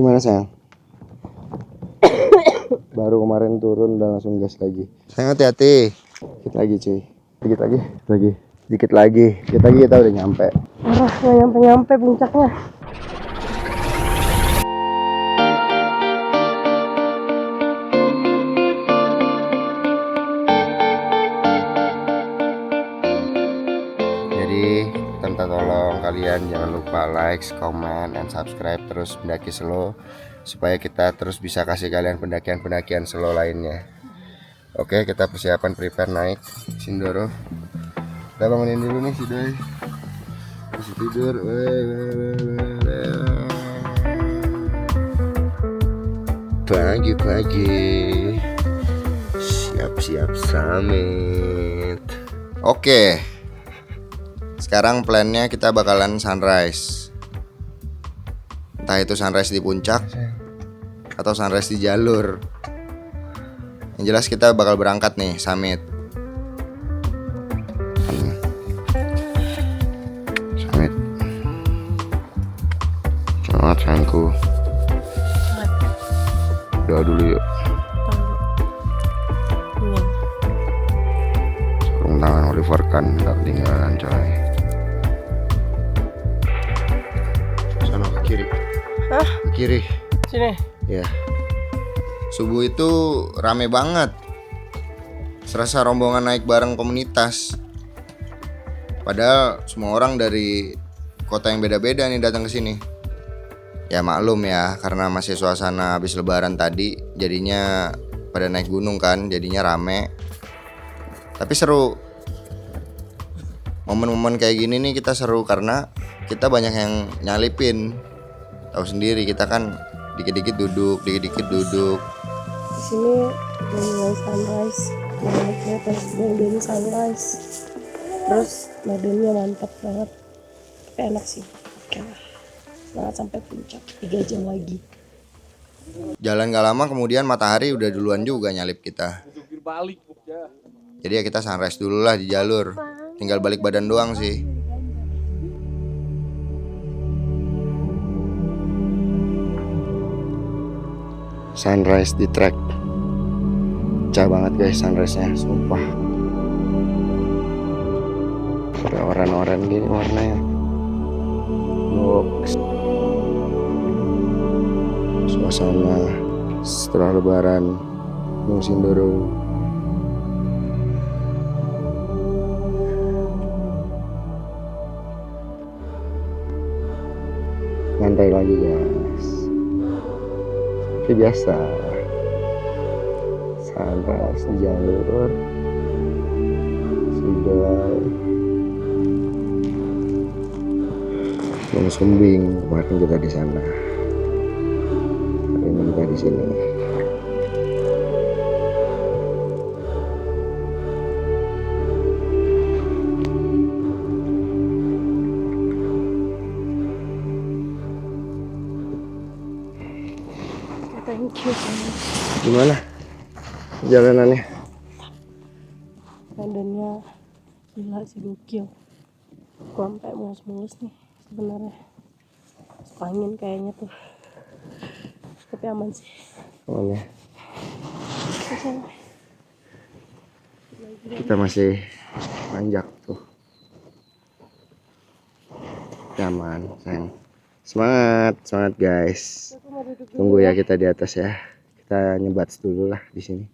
Gimana sayang? Baru kemarin turun dan langsung gas lagi. Sayang hati-hati. Dikit lagi cuy. Dikit lagi. Dikit lagi kita udah nyampe. Nggak nyampe puncaknya. Jadi minta tolong kalian jangan lupa like, comment, and subscribe terus Pendaki Slow supaya kita terus bisa kasih kalian pendakian slow lainnya. Oke, kita persiapan prepare naik Sindoro. Kita bangunin dulu nih si Doi. Masih tidur. Pagi-pagi siap-siap summit. Oke. Sekarang plannya kita bakalan sunrise. Entah itu sunrise di puncak atau sunrise di jalur. Yang jelas kita bakal berangkat nih summit. Summit. Semangat sayangku. Doa dulu yuk. Sarung tangan Oliver kan gak ketinggalan coy. Kiri. Hah? Ke kiri. Sini. Ya. Subuh itu rame banget. Serasa rombongan naik bareng komunitas. Padahal semua orang dari kota yang beda-beda nih datang ke sini. Ya maklum ya, karena masih suasana habis lebaran tadi, jadinya pada naik gunung kan, jadinya rame. Tapi seru. Momen-momen kayak gini nih kita seru karena kita banyak yang nyalipin. Tahu sendiri kita kan dikit-dikit duduk. Di sini mulai sunrise, naiknya pas dari sunrise. Terus medannya mantap banget, tapi enak sih. Oke lah, semangat sampai puncak 3 jam lagi. Jalan gak lama kemudian matahari udah duluan juga nyalip kita. Jadi ya kita sunrise dulu lah di jalur. Tinggal balik badan doang sih. Sunrise di trek. Pecah banget guys sunrise-nya, sumpah. Ada oran-oran gini warnanya. Box. Suasana setelah lebaran Gunung Sindoro. Nyantai lagi guys. Seperti biasa, sunrise di jalur sudah Gunung Sumbing. Kemarin kita di sana, hari ini kita di sini. Thank you. Gimana jalanannya? Medannya gila sih, gokil. Gua sampai mulus-mulus nih sebenarnya. Angin kayaknya tuh. Tapi aman sih. Aman ya. Kita masih nanjak tuh. Aman sayang. Semangat guys. Tunggu ya kita di atas ya. Kita nyebat dulu lah di sini.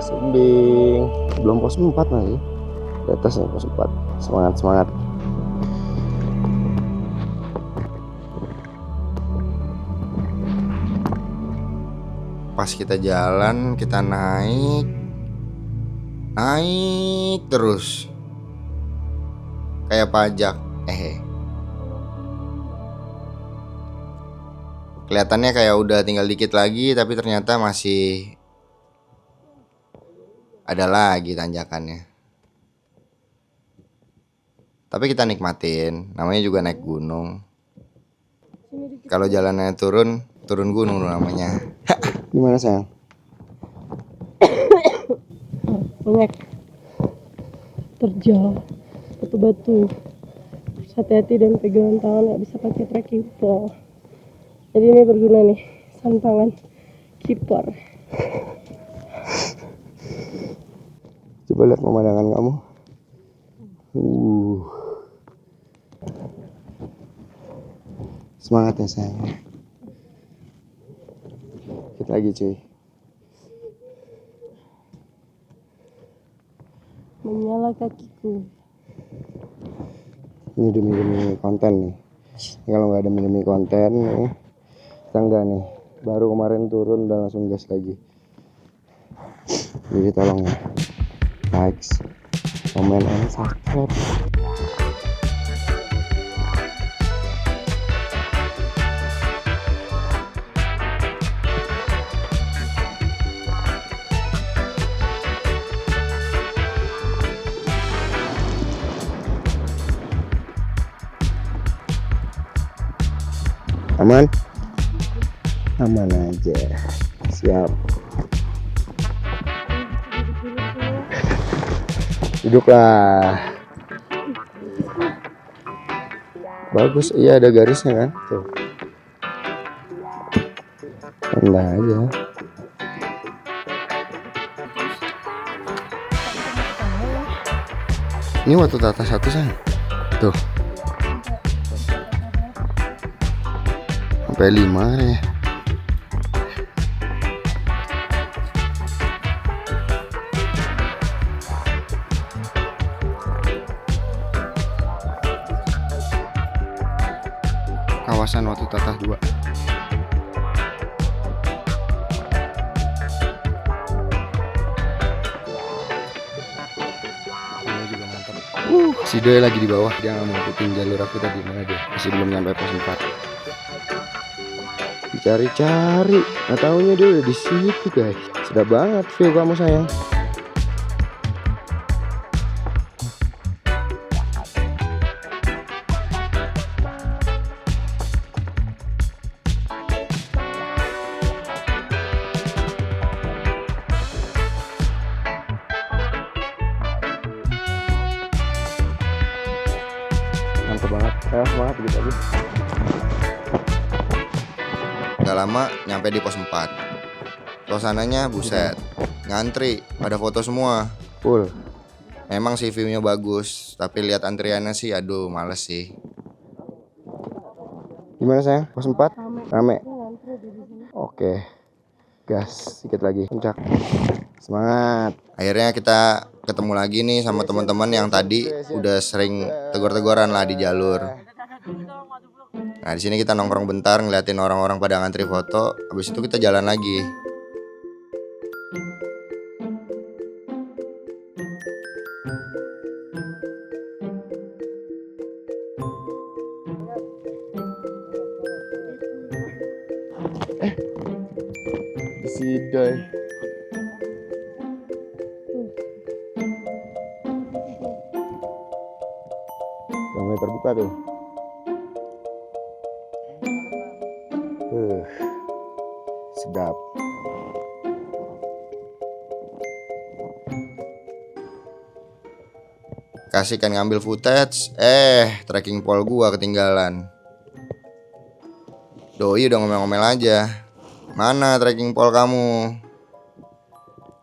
Sumbing. Belum pos 4 lagi. Di atas nih pos 4. Semangat. pas kita jalan kita naik terus kayak pajak. Kelihatannya kayak udah tinggal dikit lagi, tapi ternyata masih ada lagi tanjakannya. Tapi kita nikmatin, namanya juga naik gunung. Kalau jalannya turun gunung namanya. Gimana sayang? Banyak terjal batu-batu. Hati-hati dan pegangan tangan, nggak bisa pakai trekking pole. Jadi ini berguna nih, santangan kiper. Coba lihat pemandangan kamu. Semangat ya sayang. Dikit lagi cuy. Menyala kakiku. Ini demi konten nih. Kalau nggak ada demi konten nih, kita enggak nih. Baru kemarin turun dan langsung gas lagi. Jadi tolong ya, like, comment, and subscribe. Aman? Aman aja. Siap. Duduklah. Bagus, iya ada garisnya kan? Tuh. Rendah aja. Ini waktu tata satu sayang. Tuh. Sampai 5 ya. Kawasan Watu Tatah 2. Ini juga mantap. Si Doi lagi di bawah, dia nggak mau ikutin jalur aku tadi. Mana dia? Masih belum nyampe pos 4. Dicari-cari, nggak taunya dia udah di situ guys. Sedap banget view kamu sayang. Mantap banget, semangat gitu aja. Gak lama nyampe di pos 4. Suasananya buset, ngantri, pada foto semua, full. Memang sih view-nya bagus, tapi lihat antriannya sih aduh males sih. Gimana sayang? Pos 4? Rame. Oke. Gas, sedikit lagi, puncak. Semangat. Akhirnya kita ketemu lagi nih sama teman-teman yang tadi udah sering tegur-teguran lah di jalur. Nah, di sini kita nongkrong bentar ngeliatin orang-orang pada ngantri foto, habis itu kita jalan lagi. Si Doi. Udah mulai terbuka tuh. Sedap. Kasihkan ngambil footage, tracking pole gua ketinggalan. Doi udah ngomel-ngomel aja. Mana tracking pole kamu?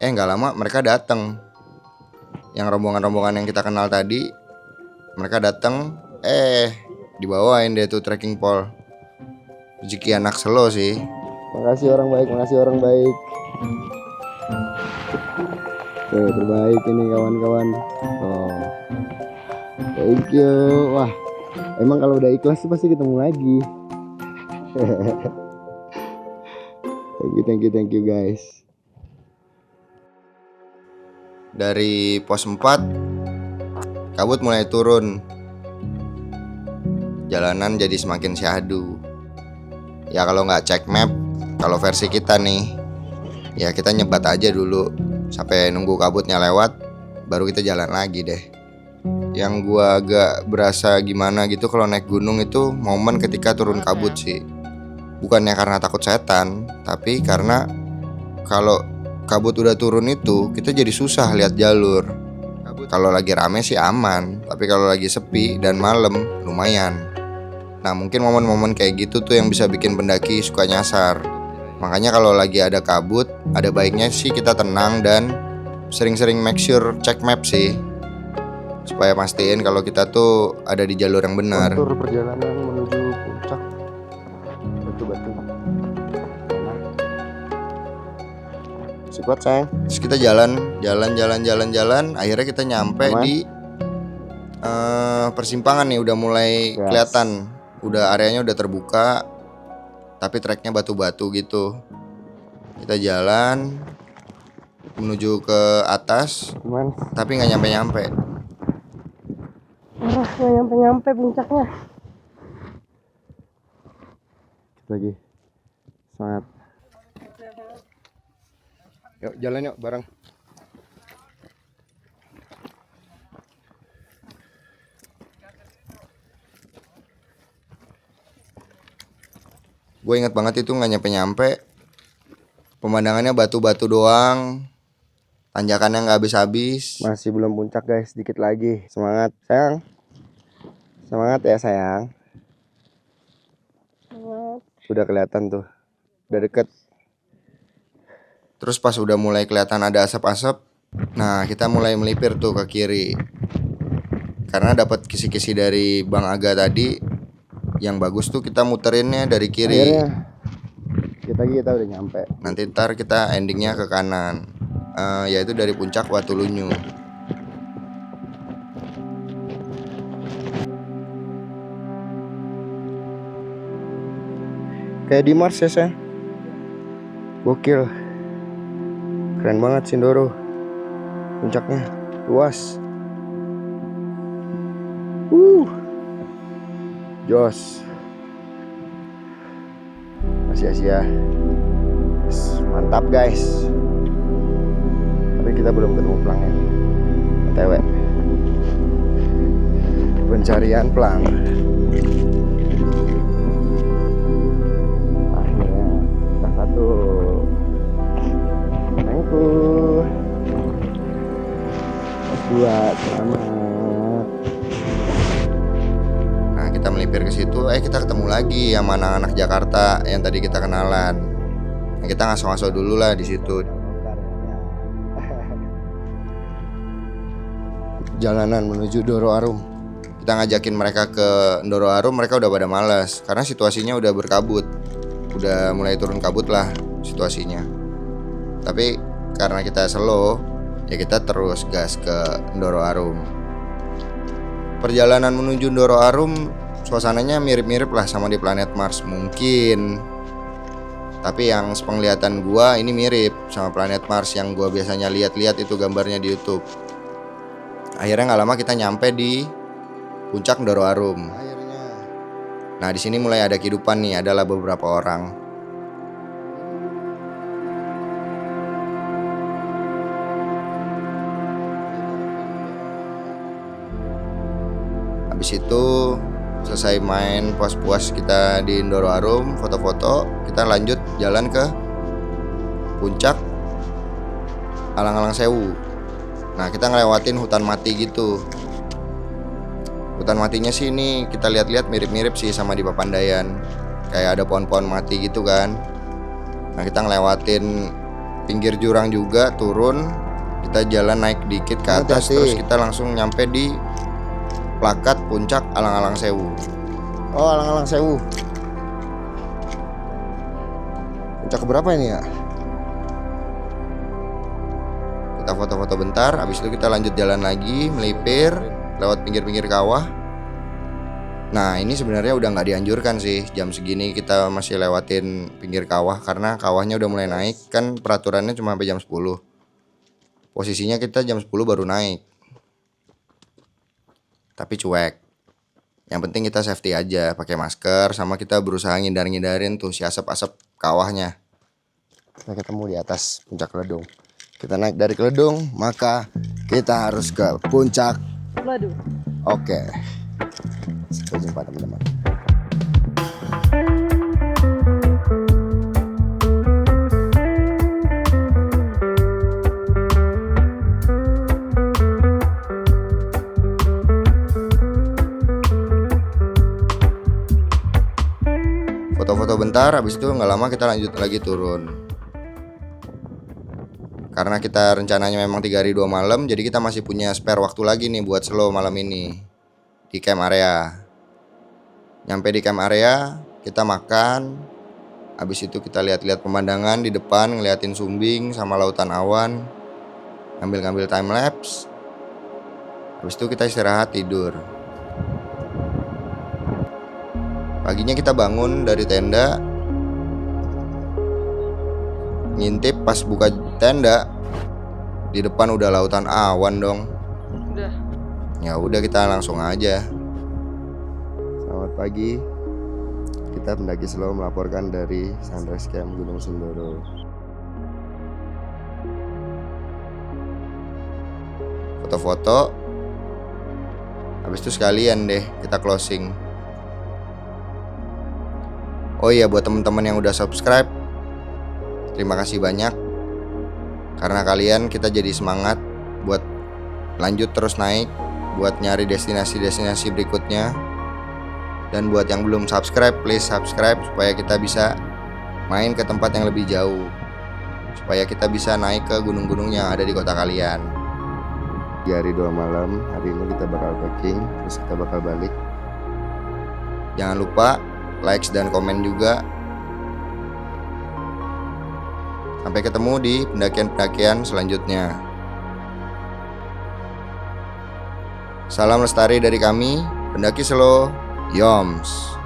Nggak lama mereka datang. Yang rombongan-rombongan yang kita kenal tadi, mereka datang, dibawain deh tuh tracking pole. Rezeki anak selo sih. Makasih orang baik, makasih orang baik. Terbaik ini kawan-kawan. Oh, thank you. Wah, emang kalau udah ikhlas pasti ketemu lagi. Thank you guys. Dari pos 4 kabut mulai turun. Jalanan jadi semakin syahdu. Ya kalau nggak cek map, kalau versi kita nih, ya kita nyebat aja dulu sampai nunggu kabutnya lewat, baru kita jalan lagi deh. Yang gua agak berasa gimana gitu kalau naik gunung itu momen ketika turun kabut sih. Bukannya karena takut setan, tapi karena kalau kabut udah turun itu kita jadi susah lihat jalur. Kalau lagi rame sih aman, tapi kalau lagi sepi dan malam lumayan. Nah mungkin momen-momen kayak gitu tuh yang bisa bikin pendaki suka nyasar. Makanya kalau lagi ada kabut, ada baiknya sih kita tenang dan sering-sering make sure cek map sih, supaya pastiin kalau kita tuh ada di jalur yang benar. Kontur perjalanan menuju puncak batu-batu. Sikuat sayang. Terus kita jalan. Akhirnya kita nyampe di persimpangan nih, udah mulai kelihatan. Udah areanya udah terbuka, tapi treknya batu-batu gitu. Kita jalan menuju ke atas, tapi nggak nyampe-nyampe. Nggak nyampe-nyampe puncaknya. Lagi semangat. Yuk jalan yuk bareng. Gue inget banget itu nggak nyampe-nyampe. Pemandangannya batu-batu doang, tanjakannya nggak habis-habis. Masih belum puncak guys, dikit lagi. Semangat sayang. Semangat ya sayang. Semangat. Udah kelihatan tuh, udah deket. Terus pas udah mulai kelihatan ada asap-asap, nah kita mulai melipir tuh ke kiri. Karena dapat kisi-kisi dari Bang Aga tadi, yang bagus tuh kita muterinnya dari kiri. Akhirnya kita udah nyampe. Nanti ntar kita endingnya ke kanan, yaitu dari puncak Watulunyu. Kayak di Mars ya sayang. Gokil. Keren banget Sindoro. Puncaknya luas. Jos. Masih Asia. Mantap guys. Tapi kita belum ketemu pelangnya. OTW. Pencarian pelang. Akhirnya kita satu. Thank you. Buat selamat. Nah kita melipir ke situ, kita ketemu lagi sama anak-anak Jakarta yang tadi kita kenalan. Nah, kita ngaso-ngaso dulu lah di situ. Jalanan menuju Ndoro Arum. Kita ngajakin mereka ke Ndoro Arum, mereka udah pada malas karena situasinya udah berkabut, udah mulai turun kabut lah situasinya. Tapi karena kita slow, ya kita terus gas ke Ndoro Arum. Perjalanan menuju Ndoro Arum suasananya mirip-mirip lah sama di planet Mars mungkin. Tapi yang sepenglihatan gua ini mirip sama planet Mars yang gua biasanya lihat-lihat itu gambarnya di YouTube. Akhirnya nggak lama kita nyampe di puncak Ndoro Arum. Nah di sini mulai ada kehidupan nih, adalah beberapa orang. Habis itu selesai main puas-puas kita di Ndoro Arum, foto-foto, kita lanjut jalan ke puncak Alang-alang Sewu. Nah kita ngelewatin hutan mati gitu. Hutan matinya sih ini kita lihat-lihat mirip-mirip sih sama di Papandayan. Kayak ada pohon-pohon mati gitu kan. Nah kita ngelewatin pinggir jurang juga, turun. Kita jalan naik dikit ke atas, terus kita langsung nyampe di plakat puncak Alang-alang Sewu. Oh Alang-alang Sewu. Puncak berapa ini ya? Kita foto-foto bentar, habis itu kita lanjut jalan lagi, melipir lewat pinggir-pinggir kawah. Nah ini sebenarnya udah nggak dianjurkan sih jam segini kita masih lewatin pinggir kawah, karena kawahnya udah mulai naik. Kan peraturannya cuma sampai jam 10. Posisinya kita jam 10 baru naik. Tapi cuek. Yang penting kita safety aja, pakai masker, sama kita berusaha ngindar-ngindarin tuh si asap-asap kawahnya. Kita ketemu di atas puncak Keledung. Kita naik dari Keledung, maka kita harus ke puncak. Waduh. Oke. Sampai jumpa teman-teman. Foto-foto bentar, habis itu nggak lama kita lanjut lagi turun. Karena kita rencananya memang 3 hari 2 malam, jadi kita masih punya spare waktu lagi nih buat slow malam ini di camp area. Nyampe di camp area, kita makan. Habis itu kita lihat-lihat pemandangan di depan, ngeliatin Sumbing sama lautan awan, ngambil-ngambil time lapse. Habis itu kita istirahat tidur. Paginya kita bangun dari tenda, ngintip pas buka tenda, di depan udah lautan awan dong. Udah. Ya udah kita langsung aja. Selamat pagi. Kita pendaki slow melaporkan dari Sunrise Camp Gunung Sindoro. Foto-foto. Habis itu sekalian deh kita closing. Oh iya, buat teman-teman yang udah subscribe, terima kasih banyak. Karena kalian kita jadi semangat buat lanjut terus naik, buat nyari destinasi-destinasi berikutnya. Dan buat yang belum subscribe, please subscribe supaya kita bisa main ke tempat yang lebih jauh, supaya kita bisa naik ke gunung-gunung yang ada di kota kalian. Di hari 2 malam, hari ini kita bakal packing, terus kita bakal balik. Jangan lupa likes dan komen juga. Sampai ketemu di pendakian-pendakian selanjutnya. Salam lestari dari kami, pendaki slow, Yoms.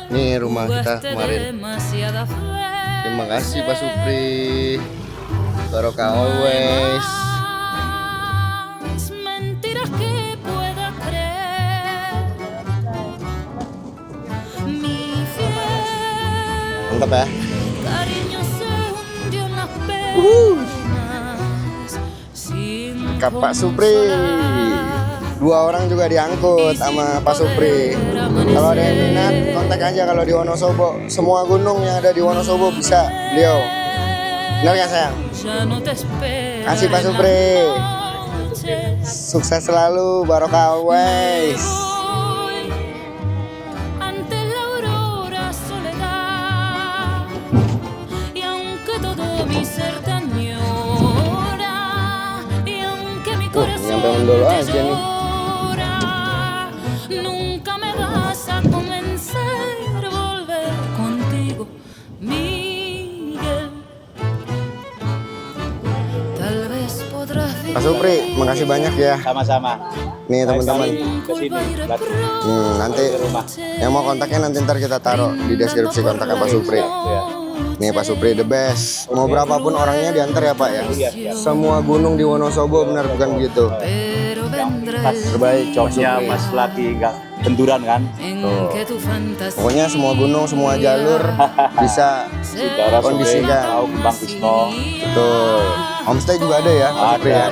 Nih rumah kita kemarin. Terima kasih Pak Supri. Barokah always. Mantap ya. Kak Pak Supri. 2 orang juga diangkut sama Pak Supri. Kalau ada yang minat, kontak aja kalau di Wonosobo. Semua gunung yang ada di Wonosobo bisa beliau. Benar ya sayang? Kasih Pak Supri. Sukses selalu, barokah always. Nyampe mendolo aja nih. Pak Supri, makasih banyak ya. Sama-sama. Nih teman-teman. Kesini. Nanti yang mau kontaknya nanti ntar kita taruh di deskripsi kontaknya Pak Supri. Nih Pak Supri the best. Mau berapapun orangnya diantar ya Pak ya. Semua gunung di Wonosobo, benar bukan begitu? Terbaik, Coknya pas lagi nggak benturan kan. Tuh. Pokoknya semua gunung, semua jalur bisa kondisikan. Tahu Kembang Wisno. Betul. Homestay juga ada ya Pak Supri ya.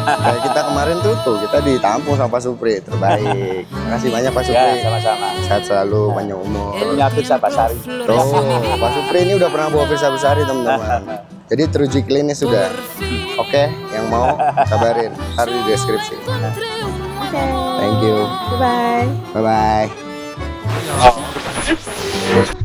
Kayak kita kemarin tuh kita ditampung sama Pak Supri, terbaik. Makasih banyak Pak Supri. Ya, sama-sama. Sehat selalu, panjang umur. Punya Firsa Basari. Tuh, Pak Supri ini udah pernah bawa Firsa Basari teman-teman. Jadi teruji klinis sudah. Oke, yang mau kabarin, taruh di deskripsi. Thank you. Bye bye. Bye bye.